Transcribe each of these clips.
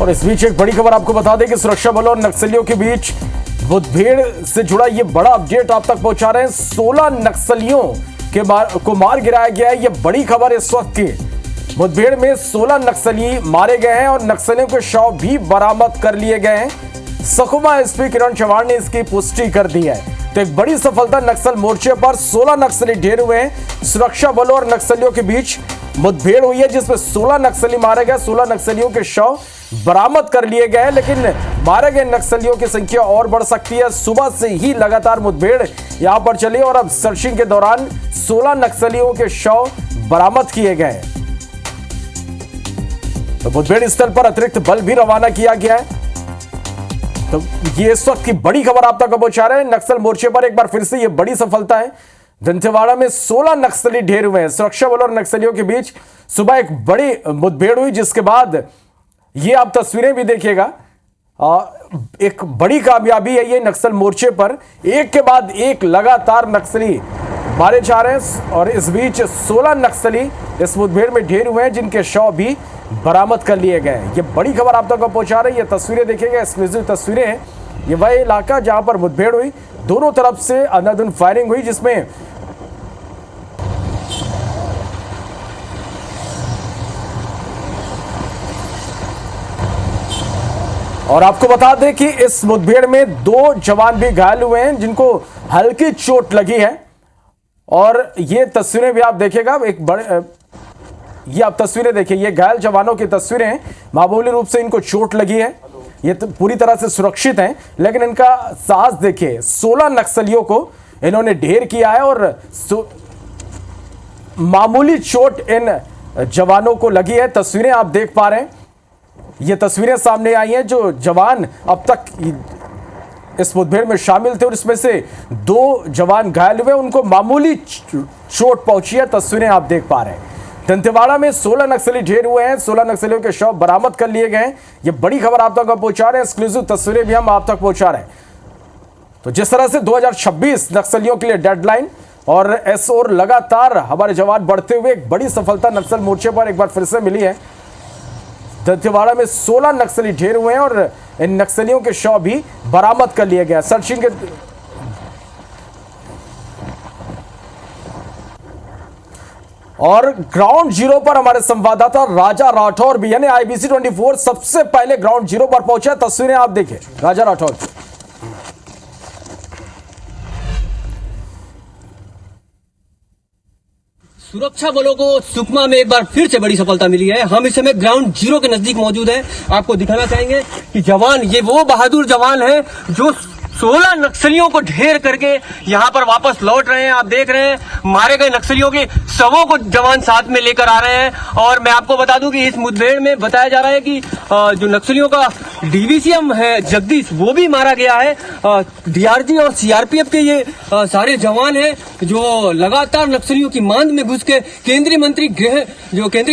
और इस बीच एक बड़ी खबर आपको बता दें कि सुरक्षा बलों और नक्सलियों के बीच मुठभेड़ से जुड़ा ये बड़ा अपडेट आप तक पहुंचा रहे हैं। 16 नक्सलियों को मार गिराया गया है। ये बड़ी खबर इस वक्त की। मुठभेड़ में 16 नक्सली मारे गए हैं और नक्सलियों के शव भी बरामद कर लिए गए हैं। सुकमा एसपी किरण चव्हाण ने इसकी पुष्टि कर दी है। तो एक बड़ी सफलता, नक्सल मोर्चे पर 16 नक्सली ढेर हुए हैं। सुरक्षा बलों और नक्सलियों के बीच मुठभेड़ हुई है जिसमें 16 नक्सली मारे गए। 16 नक्सलियों के शव बरामद कर लिए गए, लेकिन मारे गए नक्सलियों की संख्या और बढ़ सकती है। सुबह से ही लगातार मुठभेड़ यहां पर चली और अब सर्चिंग के दौरान 16 नक्सलियों के शव बरामद किए गए। तो मुठभेड़ स्थल पर अतिरिक्त बल भी रवाना किया गया है। तो ये इस वक्त की बड़ी खबर आप तक पहुंचा रहे हैं। नक्सल मोर्चे पर एक बार फिर से ये बड़ी सफलता है। दंतेवाड़ा में 16 नक्सली ढेर हुए हैं। सुरक्षा बलों और नक्सलियों के बीच सुबह एक बड़ी मुठभेड़ हुई, जिसके बाद ये आप तस्वीरें भी देखिएगा। एक बड़ी कामयाबी है ये नक्सल मोर्चे पर। एक के बाद एक लगातार नक्सली मारे जा रहे हैं और इस बीच 16 नक्सली इस मुठभेड़ में ढेर हुए हैं जिनके शव भी बरामद कर लिए गए। ये बड़ी खबर आप तक पहुंचा रही है। ये तस्वीरें देखिएगा, एक्सक्लूसिव तस्वीरें हैं। ये वह इलाका जहां पर मुठभेड़ हुई, दोनों तरफ से अंधाधुंध फायरिंग हुई, जिसमें और आपको बता दें कि इस मुठभेड़ में 2 जवान भी घायल हुए हैं जिनको हल्की चोट लगी है। और ये तस्वीरें भी आप देखिएगा, एक बड़े ये आप तस्वीरें देखिए, ये घायल जवानों की तस्वीरें हैं। मामूली रूप से इनको चोट लगी है, ये तो पूरी तरह से सुरक्षित हैं, लेकिन इनका साहस देखिए। 16 नक्सलियों को इन्होंने ढेर किया है और मामूली चोट इन जवानों को लगी है। तस्वीरें आप देख पा रहे हैं, ये तस्वीरें सामने आई हैं जो जवान अब तक इस मुठभेड़ में शामिल थे और इसमें से 2 जवान घायल हुए, उनको मामूली चोट पहुंची है। तस्वीरें आप देख पा रहे हैं। दंतेवाड़ा में 16 नक्सली ढेर हुए हैं। 16 नक्सलियों के शव बरामद कर लिए गए। ये बड़ी खबर आप तक पहुंचा रहे हैं। एक्सक्लूसिव तस्वीरें भी हम आप तक पहुंचा रहे हैं। तो जिस तरह से 2026 नक्सलियों के लिए डेडलाइन और एसओर लगातार हमारे जवान बढ़ते हुए, एक बड़ी सफलता नक्सल मोर्चे पर एक बार फिर से मिली है। दंतेवाड़ा में 16 नक्सली ढेर हुए हैं और इन नक्सलियों के शव भी बरामद कर लिए गए। सर्चिंग के और ग्राउंड जीरो पर हमारे संवाददाता राजा राठौर भी, यानी आईबीसी 24 सबसे पहले ग्राउंड जीरो पर पहुंचा। तस्वीरें आप देखिए राजा राठौर। सुरक्षा बलों को सुकमा में एक बार फिर से बड़ी सफलता मिली है। हम इस समय ग्राउंड जीरो के नजदीक मौजूद हैं। आपको दिखाना चाहेंगे कि जवान, ये वो बहादुर जवान हैं जो 16 नक्सलियों को ढेर करके यहाँ पर वापस लौट रहे हैं। आप देख रहे हैं मारे गए नक्सलियों के शवों को जवान साथ में लेकर आ रहे हैं। और मैं आपको बता दूं कि इस मुठभेड़ में बताया जा रहा है कि जो नक्सलियों का डीवीसीएम है जगदीश, वो भी मारा गया है। डीआरजी और सीआरपीएफ के ये सारे जवान हैं जो लगातार नक्सलियों की मांद में घुस के केंद्रीय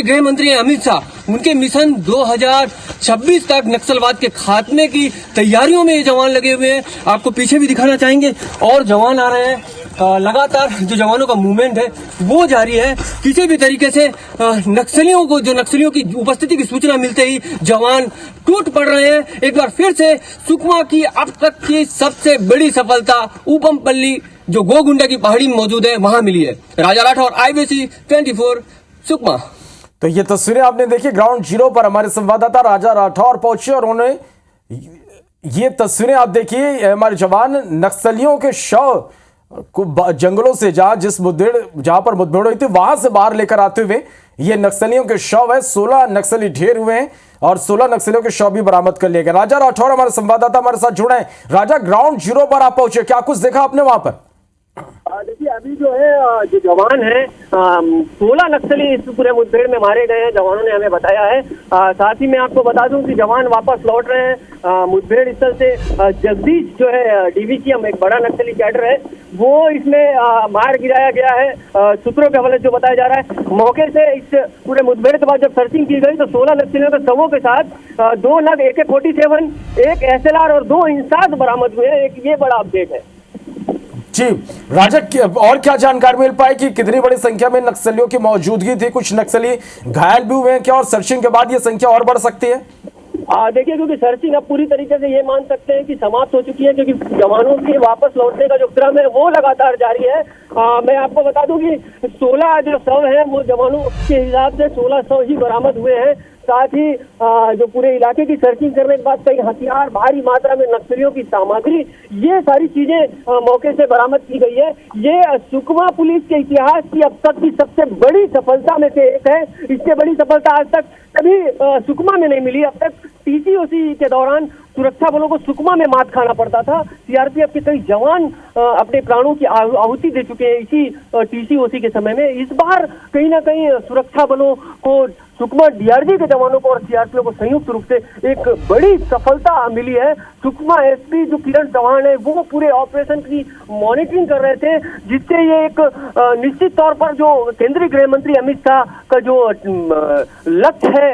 गृह मंत्री हैं अमित शाह, उनके मिशन 2026 तक नक्सलवाद के खात्मे की तैयारियों में ये जवान लगे हुए हैं। आपको पीछे भी दिखाना चाहेंगे और जवान आ रहे हैं। लगातार जो जवानों का मूवमेंट है वो जारी है। किसी भी तरीके से नक्सलियों की उपस्थिति की सूचना मिलते ही जवान टूट पड़ रहे हैं। एक बार फिर से सुकमा की अब तक की सबसे बड़ी सफलता ऊपमपल्ली जो गोगुंडा की पहाड़ी में मौजूद है वहां मिली है। राजा राठौर, आईबीसी 24 सुकमा। तो ये तस्वीरें आपने देखी, ग्राउंड जीरो पर हमारे संवाददाता राजा राठौर पहुंचे और उन्होंने ये तस्वीरें आप देखिए। हमारे जवान नक्सलियों के शव को जंगलों से जहां पर मुठभेड़ हुई थी वहां से बाहर लेकर आते हुए ये नक्सलियों के शव है। 16 नक्सली ढेर हुए हैं और 16 नक्सलियों के शव भी बरामद कर लिए गए। राजा राठौर हमारे संवाददाता हमारे साथ जुड़े हैं। राजा, ग्राउंड जीरो पर आप पहुंचे, क्या कुछ देखा आपने वहां पर? देखिए, अभी जो है जो जवान है 16 नक्सली इस पूरे मुठभेड़ में मारे गए हैं, जवानों ने हमें बताया है। साथ ही मैं आपको बता दूं कि जवान वापस लौट रहे हैं मुठभेड़ स्थल से। जगदीश जो है डीवीसीएम, एक बड़ा नक्सली कैडर है, वो इसमें मार गिराया गया है। सूत्रों के हवाले जो बताया जा रहा है, मौके से इस पूरे मुठभेड़ के बाद जब सर्चिंग की गई तो 16 नक्सलियों के शवों के साथ 2 नग AK-47, 1 SLR और 2 इंसास बरामद हुए हैं। एक ये बड़ा अपडेट है। जी राजा, और क्या जानकारी मिल पाई कि कितनी बड़ी संख्या में नक्सलियों की मौजूदगी थी? कुछ नक्सली घायल भी हुए हैं क्या और सर्चिंग के बाद ये संख्या और बढ़ सकती है? देखिए, क्योंकि सर्चिंग अब पूरी तरीके से ये मान सकते हैं कि समाप्त हो चुकी है, क्योंकि जवानों के वापस लौटने का जो क्रम है वो लगातार जारी है। मैं आपको बता दूं कि 16 जो शव हैं वो जवानों के हिसाब से 16 शव ही बरामद हुए हैं। साथ ही जो पूरे इलाके की सर्चिंग करने के बाद कई हथियार, भारी मात्रा में नक्सलियों की सामग्री, ये सारी चीजें मौके से बरामद की गई है। ये सुकमा पुलिस के इतिहास की अब तक की सबसे बड़ी सफलता में से एक है। इससे बड़ी सफलता आज तक कभी सुकमा में नहीं मिली। अब तक टीसीओसी के दौरान सुरक्षा बलों को सुकमा में मात खाना पड़ता था। सीआरपीएफ के कई जवान अपने प्राणों की आहुति दे चुके हैं इसी टीसीओसी के समय में। इस बार कहीं ना कहीं सुरक्षा बलों को, सुकमा डीआरजी के जवानों को और सीआरपीएफ को संयुक्त रूप से एक बड़ी सफलता मिली है। सुकमा एसपी जो किरण चौहान है वो पूरे ऑपरेशन की मॉनिटरिंग कर रहे थे, जिससे ये एक निश्चित तौर पर जो केंद्रीय गृह मंत्री अमित शाह का जो लक्ष्य है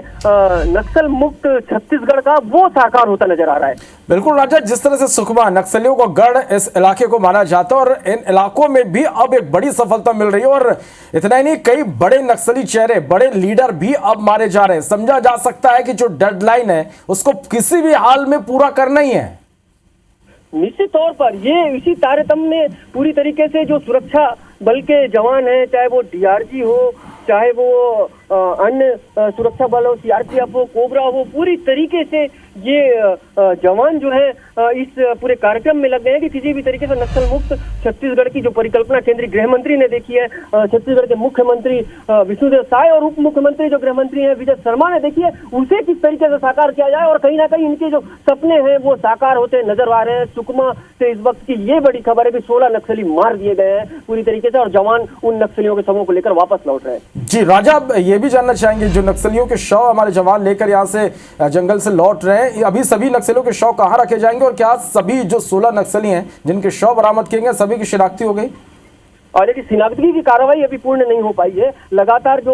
नक्सल मुक्त छत्तीसगढ़ का, वो साकार होता नजर आ रहा है। बिल्कुल राजा, जिस तरह से सुकमा नक्सलियों को गढ़ इस इलाके को माना जाता है और इन इलाकों में भी अब एक बड़ी सफलता मिल रही है, और इतना ही नहीं, कई बड़े नक्सली चेहरे, बड़े लीडर भी अब मारे जा रहे हैं। समझा जा सकता है कि जो डेडलाइन है उसको किसी भी हाल में पूरा करना ही है। निश्चित तौर पर ये इसी तारतम्य में पूरी तरीके से जो सुरक्षा बल के जवान हैं, चाहे वो डीआरजी हो, चाहे वो अन्य सुरक्षा बल हो, सीआरपीएफ हो, कोबरा हो, पूरी तरीके से ये जवान जो है इस पूरे कार्यक्रम में लग गए हैं कि किसी भी तरीके से नक्सल मुक्त छत्तीसगढ़ की जो परिकल्पना केंद्रीय गृह मंत्री ने देखी है, छत्तीसगढ़ के मुख्यमंत्री विष्णुदेव साय और उप मुख्यमंत्री जो गृह मंत्री हैं विजय शर्मा ने देखी है, उसे किस तरीके से साकार किया जाए और कहीं ना कहीं इनके जो सपने हैं वो साकार होते नजर आ रहे हैं। सुकमा से इस वक्त की ये बड़ी खबर है कि 16 नक्सली मार दिए गए हैं पूरी तरीके से, और जवान उन नक्सलियों के शवों को लेकर वापस लौट रहे हैं। जी राजा, ये भी जानना चाहेंगे, जो नक्सलियों के शव हमारे जवान लेकर यहाँ से जंगल से लौट रहे हैं, अभी सभी नक्सलियों के शव कहाँ रखे जाएंगे, और क्या सभी जो 16 नक्सली हैं जिनके शव बरामद किए गए सभी की शिनाख्ती हो गई? और देखिए, शिनाख्ती की कार्रवाई अभी पूर्ण नहीं हो पाई है। लगातार जो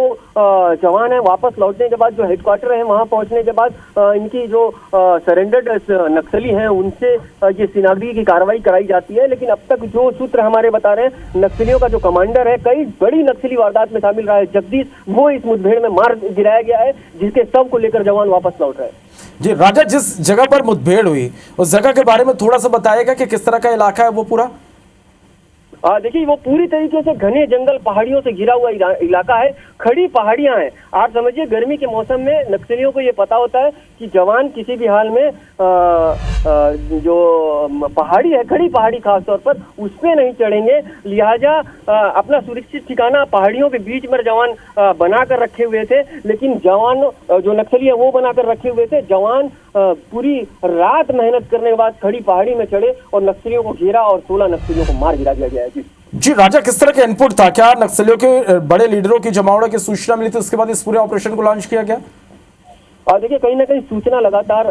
जवान है वापस लौटने के बाद, जो हेडक्वार्टर है वहां पहुंचने के बाद इनकी जो सरेंडर्ड नक्सली हैं उनसे ये शिनाख्ती की कार्रवाई कराई जाती है। लेकिन अब तक जो सूत्र हमारे बता रहे हैं, नक्सलियों का जो कमांडर है, कई बड़ी नक्सली वारदात में शामिल रहा है जगदीश, वो इस मुठभेड़ में मार गिराया गया है, जिसके शव को लेकर जवान वापस लौट रहे हैं। जी राजा, जिस जगह पर मुठभेड़ हुई उस जगह के बारे में थोड़ा सा बताइएगा कि किस तरह का इलाका है वो पूरा? देखिए, वो पूरी तरीके से घने जंगल, पहाड़ियों से घिरा हुआ इलाका है, खड़ी पहाड़ियां हैं। आप समझिए, गर्मी के मौसम में नक्सलियों को ये पता होता है कि जवान किसी भी हाल में जो पहाड़ी है, खड़ी पहाड़ी खासतौर पर, उस पे नहीं चढ़ेंगे। लिहाजा अपना सुरक्षित ठिकाना पहाड़ियों के बीच में जवान बना कर रखे हुए थे। लेकिन जवान जो नक्सली है वो बनाकर रखे हुए थे। जवान पूरी रात मेहनत करने के बाद खड़ी पहाड़ी में चढ़े और नक्सलियों को घेरा और 16 नक्सलियों को मार गिरा दिया गया है। जी राजा, किस तरह का इनपुट था? क्या नक्सलियों के बड़े लीडरों की जमावड़े की सूचना मिली थी, उसके बाद इस पूरे ऑपरेशन को लॉन्च किया गया? और देखिए, कहीं ना कहीं सूचना लगातार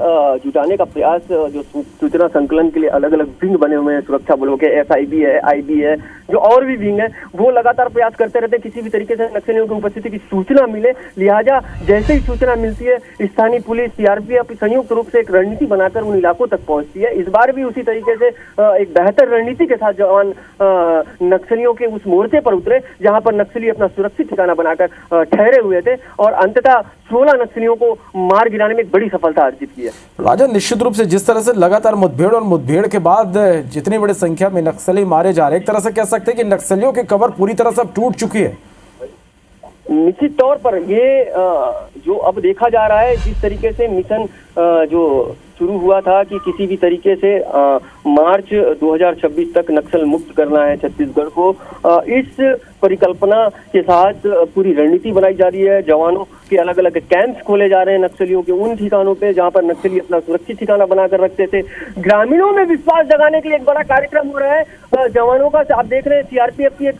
जुटाने का प्रयास, जो सूचना संकलन के लिए अलग अलग विंग बने हुए हैं सुरक्षा बलों के, एसआईबी है, आईबी है, जो और भी विंग है, वो लगातार प्रयास करते रहते हैं किसी भी तरीके से नक्सलियों की उपस्थिति की सूचना मिले। लिहाजा जैसे ही सूचना मिलती है, स्थानीय पुलिस, सीआरपीएफ संयुक्त रूप से एक रणनीति बनाकर उन इलाकों तक पहुंचती है। इस बार भी उसी तरीके से एक बेहतर रणनीति के साथ जवान नक्सलियों के उस मोर्चे पर उतरे जहां पर नक्सली अपना सुरक्षित ठिकाना बनाकर ठहरे हुए थे, और अंततः 16 नक्सलियों को मार गिराने में एक बड़ी सफलता अर्जित की है। राजा, निश्चित रूप से जिस तरह से लगातार मुठभेड़ और मुठभेड़ के बाद जितनी बड़ी संख्या में नक्सली मारे जा रहे हैं, एक तरह से कह सकते हैं कि नक्सलियों की कमर पूरी तरह से अब टूट चुकी है। निश्चित तौर पर ये जो अब देखा जा रहा है, जिस तरीके से मिशन जो शुरू हुआ था कि किसी भी तरीके से मार्च 2026 तक नक्सल मुक्त करना है छत्तीसगढ़ को, इस परिकल्पना के साथ पूरी रणनीति बनाई जा रही है। जवानों के अलग अलग कैंप्स खोले जा रहे हैं नक्सलियों के उन ठिकानों पे जहां पर नक्सली अपना सुरक्षित ठिकाना बनाकर रखते थे। ग्रामीणों में विश्वास जगाने के लिए एक बड़ा कार्यक्रम हो रहा है जवानों का। आप देख रहे हैं, सीआरपीएफ की एक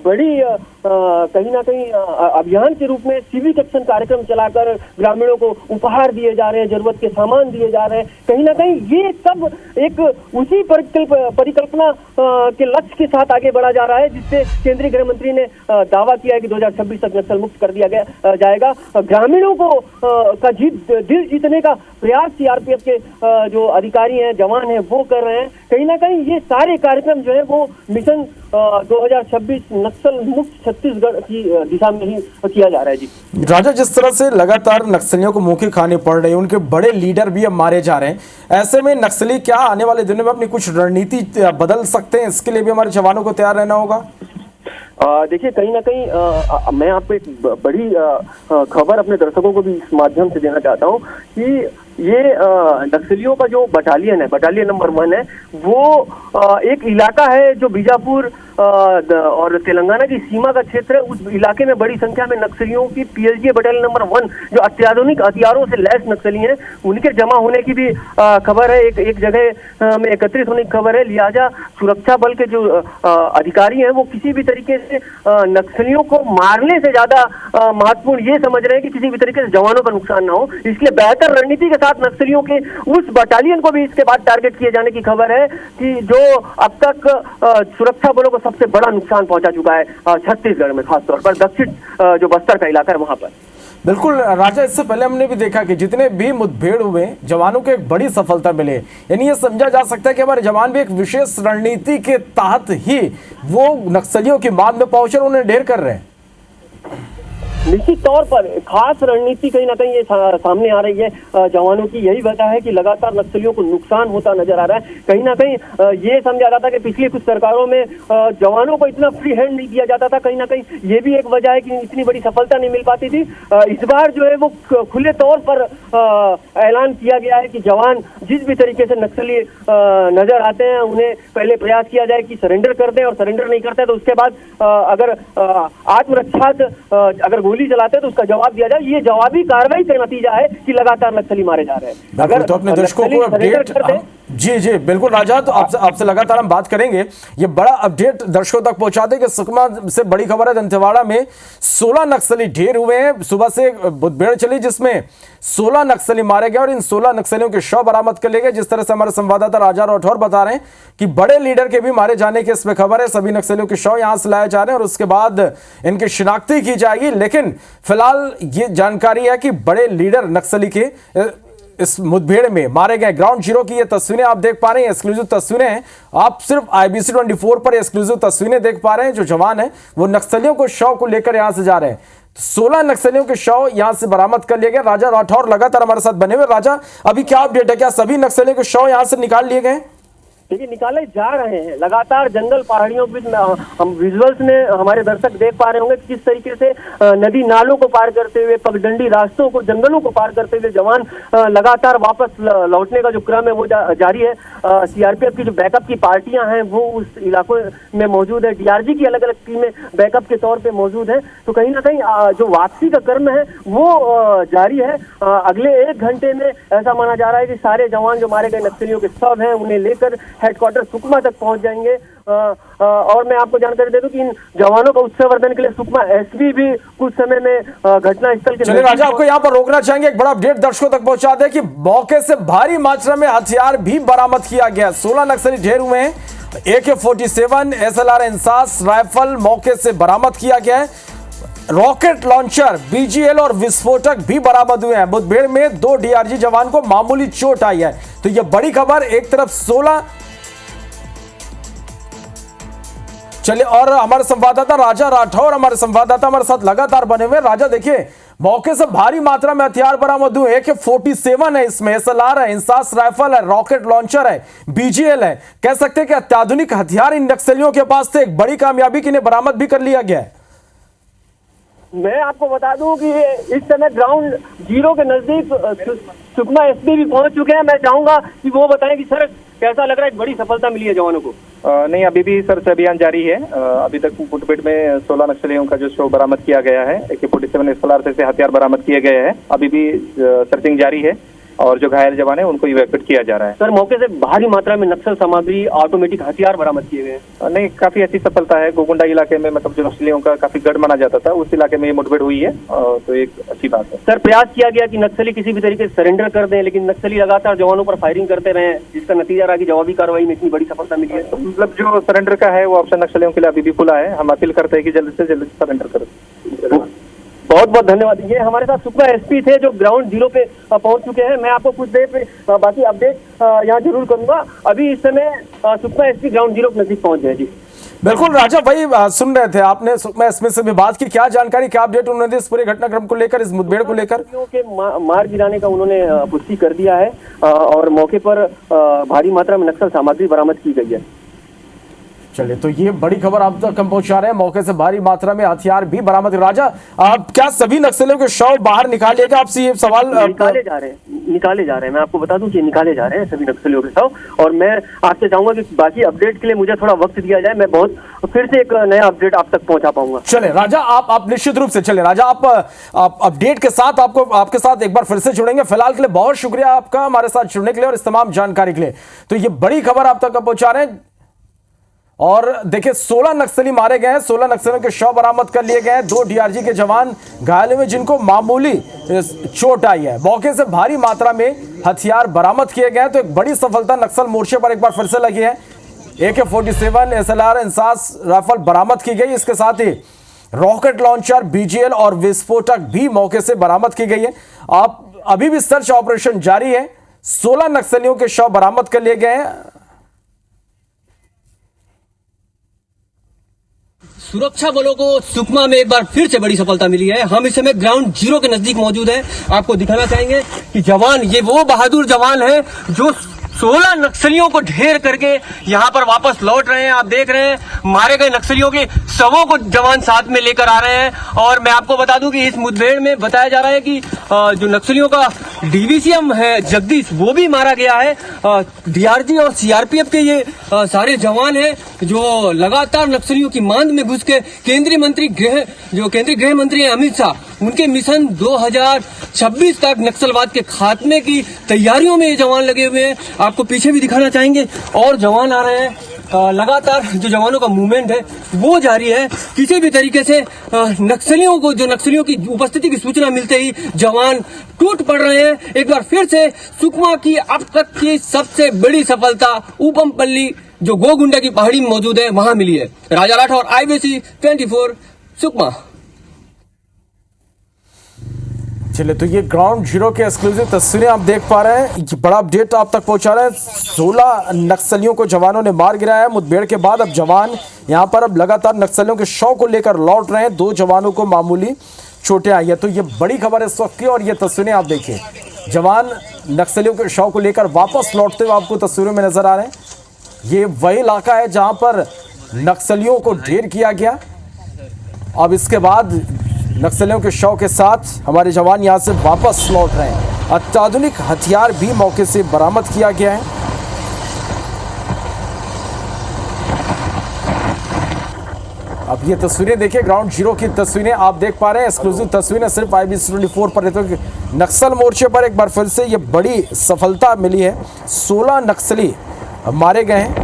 बड़ी कहीं ना कहीं अभियान के रूप में सिविक एक्शन कार्यक्रम चलाकर ग्रामीणों को उपहार दिए जा रहे हैं, जरूरत के सामान दिए जा रहे हैं। कहीं ना कहीं ये सब एक उसी परिकल्पना के लक्ष्य के साथ आगे बढ़ा जा रहा है, जिससे केंद्रीय गृह मंत्री ने दावा किया है कि 2026 तक नक्सल मुक्त कर दिया जाएगा। ग्रामीणों को का दिल जीतने का प्रयास सीआरपीएफ के जो अधिकारी हैं, जवान हैं, वो कर रहे हैं। कहीं ना कहीं ये सारे कार्यक्रम जो है वो मिशन 2026 नक्सल मुक्त छत्तीसगढ़ की दिशा में ही किया जा रहा है जी। राजा, जिस तरह से लगातार नक्सलियों को मुंह की खानी पड़ रही है, उनके बड़े लीडर भी अब मारे जा रहे हैं, ऐसे में नक्सली क्या आने वाले दिनों में अपनी कुछ रणनीति बदल सकते हैं? इसके लिए भी हमारे जवानों को तैयार रहना होगा। देखिए, कहीं ना कहीं मैं आपको एक बड़ी खबर अपने दर्शकों को भी इस माध्यम से देना चाहता हूँ कि ये नक्सलियों का जो बटालियन है, बटालियन नंबर 1 है, वो एक इलाका है जो बीजापुर और तेलंगाना की सीमा का क्षेत्र है। उस इलाके में बड़ी संख्या में नक्सलियों की पीएलजी बटालियन नंबर 1 जो अत्याधुनिक हथियारों से लैस नक्सली हैं, उनके जमा होने की भी खबर है। एक जगह में एकत्रित होने की खबर है। लिहाजा सुरक्षा बल के जो अधिकारी हैं वो किसी भी तरीके से नक्सलियों को मारने से ज्यादा महत्वपूर्ण ये समझ रहे हैं कि किसी भी तरीके से जवानों का नुकसान ना हो। इसलिए बेहतर रणनीति के साथ नक्सलियों के उस बटालियन को भी इसके बाद टारगेट किए जाने की खबर है कि जो अब तक सुरक्षा बलों को सबसे बड़ा नुकसान पहुंचा चुका है छत्तीसगढ़ में, खासतौर पर दक्षिण जो बस्तर का इलाका है वहां पर। बिल्कुल राजा, इससे पहले हमने भी देखा कि जितने भी मुठभेड़ हुए, जवानों को एक बड़ी सफलता मिले। यानी ये समझा जा सकता है कि हमारे जवान भी एक विशेष रणनीति के तहत ही वो नक्सलियों की मार में पहुंचे और उन्हें ढेर कर रहे हैं। निश्चित तौर पर खास रणनीति कहीं ना कहीं ये सामने आ रही है जवानों की। यही वजह है कि लगातार नक्सलियों को नुकसान होता नजर आ रहा है। कहीं ना कहीं ये समझा जाता कि पिछली कुछ सरकारों में जवानों को इतना फ्री हैंड नहीं दिया जाता था। कहीं ना कहीं ये भी एक वजह है कि इतनी बड़ी सफलता नहीं मिल पाती थी। इस बार जो है वो खुले तौर पर ऐलान किया गया है कि जवान जिस भी तरीके से नक्सली नजर आते हैं उन्हें पहले प्रयास किया जाए कि सरेंडर कर दें, और सरेंडर नहीं करते तो उसके बाद अगर आत्मरक्षा अगर गोली चलाते हैं तो उसका जवाब दिया जाए। ये जवाबी कार्रवाई का नतीजा है कि लगातार नक्सली मारे जा रहे हैं। अगर तो अपने दर्शकों को अपडेट जी बिल्कुल राजा, तो आपसे लगातार हम बात करेंगे। ये बड़ा अपडेट दर्शकों तक पहुंचा दें कि सुकमा से बड़ी खबर है, दंतेवाड़ा में 16 नक्सली ढेर हुए हैं। सुबह से मुठभेड़ चली जिसमें 16 नक्सली मारे गए और इन 16 नक्सलियों के शव बरामद कर लिए गए। जिस तरह से हमारे संवाददाता राजा राठौर बता रहे हैं कि बड़े लीडर के भी मारे जाने की इसमें खबर है। सभी नक्सलियों के शव यहां से लाए जा रहे हैं और उसके बाद इनकी शिनाख्ती की जाएगी। लेकिन फिलहाल ये जानकारी है कि बड़े लीडर नक्सली के इस मुठभेड़ में मारे गए। ग्राउंड जीरो की ये तस्वीरें आप देख पा रहे हैं, एक्सक्लूसिव तस्वीरें हैं। आप सिर्फ IBC 24 पर एक्सक्लूसिव तस्वीरें देख पा रहे हैं। जो जवान है वो नक्सलियों को शव को लेकर यहां से जा रहे हैं। 16 नक्सलियों के शव यहां से बरामद कर लिए गए। राजा राठौर लगातार हमारे साथ बने हुए। राजा, अभी क्या अपडेट है? क्या सभी नक्सलियों के शव यहां से निकाल लिए गए? देखिए, निकाले जा रहे हैं लगातार। जंगल पहाड़ियों के हम विजुअल्स में हमारे दर्शक देख पा रहे होंगे कि किस तरीके से नदी नालों को पार करते हुए, पगडंडी रास्तों को, जंगलों को पार करते हुए जवान लगातार वापस लौटने का जो क्रम है वो जारी है। CRPF की जो बैकअप की पार्टियां हैं वो उस इलाकों में मौजूद है। DRG की अलग अलग टीमें बैकअप के तौर पर मौजूद है। तो कहीं ना कहीं जो वापसी का क्रम है वो जारी है। अगले 1 घंटे में ऐसा माना जा रहा है कि सारे जवान जो मारे गए नक्सलियों के शव हैं उन्हें लेकर हेडक्वार्टर सुकमा तक पहुंच जाएंगे। और मैं आपको जानकारी दे दूं कि इन जवानों का उत्सवर्धन के लिए सुकमा SP भी कुछ समय में घटना स्थल के। चलिए राजा, आपको यहाँ पर रोकना चाहेंगे। एक बड़ा अपडेट दर्शकों तक पहुंचा दे कि मौके से भारी मात्रा में हथियार भी बरामद किया गया। 16 नक्सली ढेर हुए हैं। AK-47 SLR इंसास राइफल मौके से बरामद किया गया है। रॉकेट लॉन्चर, BGL और विस्फोटक भी बरामद हुए हैं। मुठभेड़ में 2 DRG जवान को मामूली चोट आई है। तो यह बड़ी खबर। एक तरफ 16, चलिए, और हमारे संवाददाता राजा राठौर हमारे साथ लगातार बने हुए। राजा, देखिए, मौके से भारी मात्रा में हथियार बरामद हुए। AK-47 है, इसमें SLR है, इंसास राइफल है, रॉकेट लॉन्चर है, BGL है। कह सकते हैं कि अत्याधुनिक हथियार इन नक्सलियों के पास थे। एक बड़ी कामयाबी की इन्हें बरामद भी कर लिया गया है। मैं आपको बता दूं कि इस समय ग्राउंड जीरो के नजदीक सुकमा SP भी पहुंच चुके हैं। मैं चाहूंगा कि वो बताएं कि सर कैसा लग रहा है, बड़ी सफलता मिली है जवानों को। नहीं, अभी भी सर्च अभियान जारी है। अभी तक मुठभेड़ में 16 नक्सलियों का जो शव बरामद किया गया है। AK-47 SLR से हथियार बरामद किए गए हैं। अभी भी सर्चिंग जारी है और जो घायल जवान है उनको इवैक्यूएट किया जा रहा है। सर, मौके से भारी मात्रा में नक्सल सामग्री, ऑटोमेटिक हथियार बरामद किए गए। नहीं, काफी अच्छी सफलता है। गोगुंडा इलाके में मतलब जो नक्सलियों का काफी गढ़ माना जाता था, उस इलाके में ये मुठभेड़ हुई है, तो एक अच्छी बात है। सर, प्रयास किया गया कि नक्सली किसी भी तरीके से सरेंडर कर दें, लेकिन नक्सली लगातार जवानों पर फायरिंग करते रहे, जिसका नतीजा रहा कि जवाबी कार्रवाई में इतनी बड़ी सफलता मिली है। तो मतलब जो सरेंडर का है वो ऑप्शन नक्सलियों के लिए अभी भी खुला है। हम अपील करते हैं कि जल्द से जल्द सरेंडर करें। बहुत बहुत धन्यवाद। ये हमारे साथ सुकमा SP थे जो ग्राउंड जीरो पे पहुंच चुके हैं। मैं आपको कुछ देर पे बाकी अपडेट यहाँ जरूर करूंगा। अभी इस समय सुकमा SP ग्राउंड जीरो के नजदीक पहुंच गए। जी बिल्कुल राजा, वही सुन रहे थे आपने सुकमा एसपी से भी बात की, क्या जानकारी, क्या अपडेट उन्होंने दी इस पूरे घटनाक्रम को लेकर, इस मुठभेड़ को लेकर? के मार गिराने का उन्होंने पुष्टि कर दिया है और मौके पर भारी मात्रा में नक्सल सामग्री बरामद की गई है। चलिए, तो ये बड़ी खबर आप तक हम पहुंचा रहे हैं, मौके से भारी मात्रा में हथियार भी बरामद। राजा, आप क्या सभी नक्सलियों के शव बाहर निकालेगा? आपसे ये सवाल निकाले जा रहे हैं, मैं आपको बता दूं कि निकाले जा रहे हैं सभी नक्सलियों के शव, और मैं आपसे चाहूंगा कि बाकी अपडेट के लिए मुझे थोड़ा वक्त दिया जाए, मैं बहुत फिर से एक नया अपडेट आप तक पहुंचा पाऊंगा। चले राजा, आप निश्चित रूप से चले राजा, आप अपडेट के साथ आपके साथ एक बार फिर से जुड़ेंगे। फिलहाल के लिए बहुत शुक्रिया आपका हमारे साथ जुड़ने के लिए और इस तमाम जानकारी के लिए। तो ये बड़ी खबर आप तक पहुंचा रहे हैं। और देखिए, 16 नक्सली मारे गए हैं, 16 नक्सलियों के शव बरामद कर लिए गए हैं, 2 डीआरजी के जवान घायल हुए जिनको मामूली चोट आई है। मौके से भारी मात्रा में हथियार बरामद किए गए हैं। तो एक बड़ी सफलता नक्सल मोर्चे पर एक बार फिर से लगी है। AK-47 SLR इंसास राइफल बरामद की गई, इसके साथ ही रॉकेट लॉन्चर, BGL और विस्फोटक भी मौके से बरामद की गई है। आप अभी भी सर्च ऑपरेशन जारी है। 16 नक्सलियों के शव बरामद कर लिए गए हैं। सुरक्षा बलों को सुकमा में एक बार फिर से बड़ी सफलता मिली है। हम इस समय ग्राउंड जीरो के नजदीक मौजूद हैं। आपको दिखाना चाहेंगे कि जवान, ये वो बहादुर जवान है जो 16 नक्सलियों को ढेर करके यहाँ पर वापस लौट रहे हैं। आप देख रहे हैं, मारे गए नक्सलियों के शवों को जवान साथ में लेकर आ रहे हैं। और मैं आपको बता दूं कि इस मुठभेड़ में बताया जा रहा है कि जो नक्सलियों का DVCM है जगदीश, वो भी मारा गया है। DRG और CRPF के ये सारे जवान हैं जो लगातार नक्सलियों की मांद में घुस के केंद्रीय गृह मंत्री हैं अमित शाह, उनके मिशन 2026 तक नक्सलवाद के खात्मे की तैयारियों में ये जवान लगे हुए हैं। आपको पीछे भी दिखाना चाहेंगे, और जवान आ रहे हैं। लगातार जो जवानों का मूवमेंट है वो जारी है। किसी भी तरीके से नक्सलियों की उपस्थिति की सूचना मिलते ही जवान टूट पड़ रहे हैं। एक बार फिर से सुकमा की अब तक की सबसे बड़ी सफलता ऊपमपल्ली, जो गोगुंडा की पहाड़ी में मौजूद है, वहां मिली है। राजा राठौर, IBC 24 सुकमा। चलिए, तो ये ग्राउंड जीरो के एक्सक्लूसिव तस्वीरें आप देख पा रहे हैं। ये बड़ा अपडेट आप तक पहुंचा रहे हैं। 16 नक्सलियों को जवानों ने मार गिराया है। मुठभेड़ के बाद अब जवान यहां पर अब लगातार नक्सलियों के शव को लेकर लौट रहे हैं। 2 जवानों को मामूली चोटें आई है। तो ये बड़ी खबर है इस वक्त की। और ये तस्वीरें आप देखिए, जवान नक्सलियों के शव को लेकर वापस लौटते हुए आपको तस्वीरों में नजर आ रहे हैं। ये वही इलाका है जहां पर नक्सलियों को ढेर किया गया। अब इसके बाद नक्सलियों के शव के साथ हमारे जवान यहां से वापस लौट रहे हैं। अत्याधुनिक हथियार भी मौके से बरामद किया गया है। अब ये तस्वीरें देखिए, ग्राउंड जीरो की तस्वीरें आप देख पा रहे हैं। एक्सक्लूसिव तस्वीरें सिर्फ IBC 24 पर रहते हैं। नक्सल मोर्चे पर एक बार फिर से ये बड़ी सफलता मिली है। 16 नक्सली मारे गए हैं।